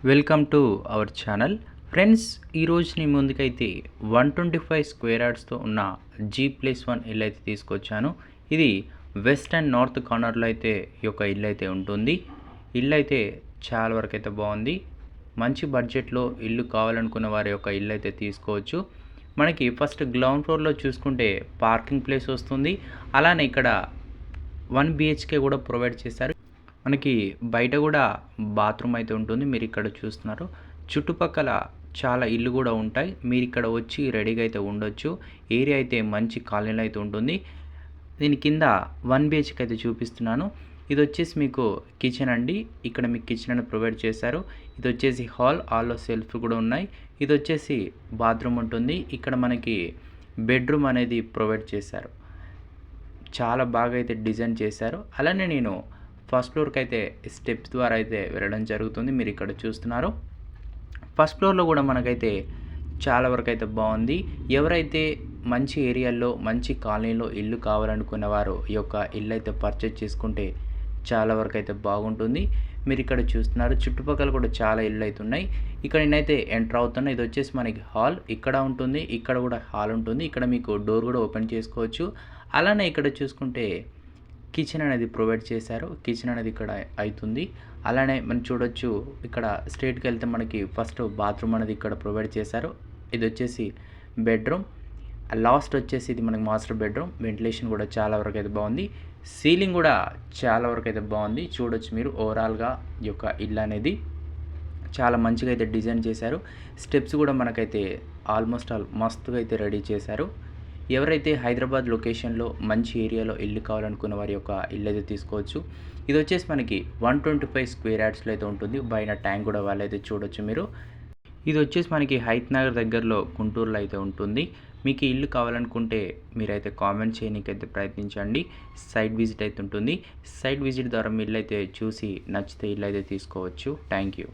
Welcome to our channel friends. ఈరోజు నీ ముందుకైతే 125 స్క్వేర్ యార్డ్స్తో ఉన్న G+1 ఇల్లు అయితే తీసుకొచ్చాను. ఇది వెస్ట్ అండ్ నార్త్ కార్నర్లో అయితే ఈ యొక్క ఇల్లు అయితే ఉంటుంది. ఇల్లు అయితే చాలా వరకు అయితే బాగుంది. మంచి బడ్జెట్లో ఇల్లు కావాలనుకున్న వారి యొక్క ఇల్లు అయితే తీసుకోవచ్చు. మనకి ఫస్ట్ గ్రౌండ్ ఫ్లోర్లో చూసుకుంటే పార్కింగ్ ప్లేస్ వస్తుంది. అలానే ఇక్కడ 1 BHK కూడా ప్రొవైడ్ చేశారు. మనకి బయట కూడా బాత్రూమ్ అయితే ఉంటుంది. మీరు ఇక్కడ చూస్తున్నారు. చుట్టుపక్కల చాలా ఇల్లు కూడా ఉంటాయి. మీరు ఇక్కడ వచ్చి రెడీగా అయితే ఉండొచ్చు. ఏరియా అయితే మంచి కాలనీలో అయితే ఉంటుంది. దీని కింద 1 BHK అయితే చూపిస్తున్నాను. ఇది వచ్చేసి మీకు కిచెన్ అండి. ఇక్కడ మీకు కిచెన్ అని ప్రొవైడ్ చేశారు. ఇది వచ్చేసి హాల్లో సెల్ఫ్ కూడా ఉన్నాయి. ఇది వచ్చేసి బాత్రూమ్ ఉంటుంది. ఇక్కడ మనకి బెడ్రూమ్ అనేది ప్రొవైడ్ చేశారు. చాలా బాగా అయితే డిజైన్ చేశారు. అలానే నేను ఫస్ట్ ఫ్లోర్కి అయితే స్టెప్స్ ద్వారా అయితే వెళ్ళడం జరుగుతుంది. మీరు ఇక్కడ చూస్తున్నారు. ఫస్ట్ ఫ్లోర్లో కూడా మనకైతే చాలా వరకు అయితే బాగుంది. ఎవరైతే మంచి ఏరియాల్లో మంచి కాలనీలో ఇల్లు కావాలనుకున్న వారు ఈ యొక్క ఇల్లు అయితే పర్చేజ్ చేసుకుంటే చాలా వరకు అయితే బాగుంటుంది. మీరు ఇక్కడ చూస్తున్నారు. చుట్టుపక్కల కూడా చాలా ఇల్లు అయితే ఉన్నాయి. ఇక్కడ నేనైతే ఎంటర్ అవుతున్నా. ఇది వచ్చేసి మనకి హాల్ ఇక్కడ ఉంటుంది. ఇక్కడ కూడా హాల్ ఉంటుంది. ఇక్కడ మీకు డోర్ కూడా ఓపెన్ చేసుకోవచ్చు. అలానే ఇక్కడ చూసుకుంటే కిచెన్ అనేది ప్రొవైడ్ చేశారు. కిచెన్ అనేది ఇక్కడ అవుతుంది. అలానే మనం చూడొచ్చు. ఇక్కడ స్ట్రైట్కి వెళ్తే మనకి ఫస్ట్ బాత్రూమ్ అనేది ఇక్కడ ప్రొవైడ్ చేశారు. ఇది వచ్చేసి బెడ్రూమ్. లాస్ట్ వచ్చేసి ఇది మనకి మాస్టర్ బెడ్రూమ్. వెంటిలేషన్ కూడా చాలా వరకు అయితే బాగుంది. సీలింగ్ కూడా చాలా వరకు అయితే బాగుంది. చూడొచ్చు మీరు ఓవరాల్గా ఈ యొక్క ఇల్లు అనేది చాలా మంచిగా అయితే డిజైన్ చేశారు. స్టెప్స్ కూడా మనకైతే ఆల్మోస్ట్ మస్తుగా అయితే రెడీ చేశారు. ఎవరైతే హైదరాబాద్ లొకేషన్లో మంచి ఏరియాలో ఇల్లు కావాలనుకున్న వారి యొక్క ఇల్లు అయితే తీసుకోవచ్చు. ఇది వచ్చేసి మనకి 125 స్క్వేర్ యార్డ్స్లో అయితే ఉంటుంది. బయట ట్యాంక్ కూడా వాళ్ళైతే చూడొచ్చు మీరు. ఇది వచ్చేసి మనకి హైత్ నగర్ దగ్గరలో గుంటూరులో అయితే ఉంటుంది. మీకు ఇల్లు కావాలనుకుంటే మీరైతే కామెంట్ చేయడానికైతే ప్రయత్నించండి. సైట్ విజిట్ అయితే ఉంటుంది. సైట్ విజిట్ ద్వారా మీరు అయితే చూసి నచ్చితే ఇల్లు అయితే తీసుకోవచ్చు. Thank you.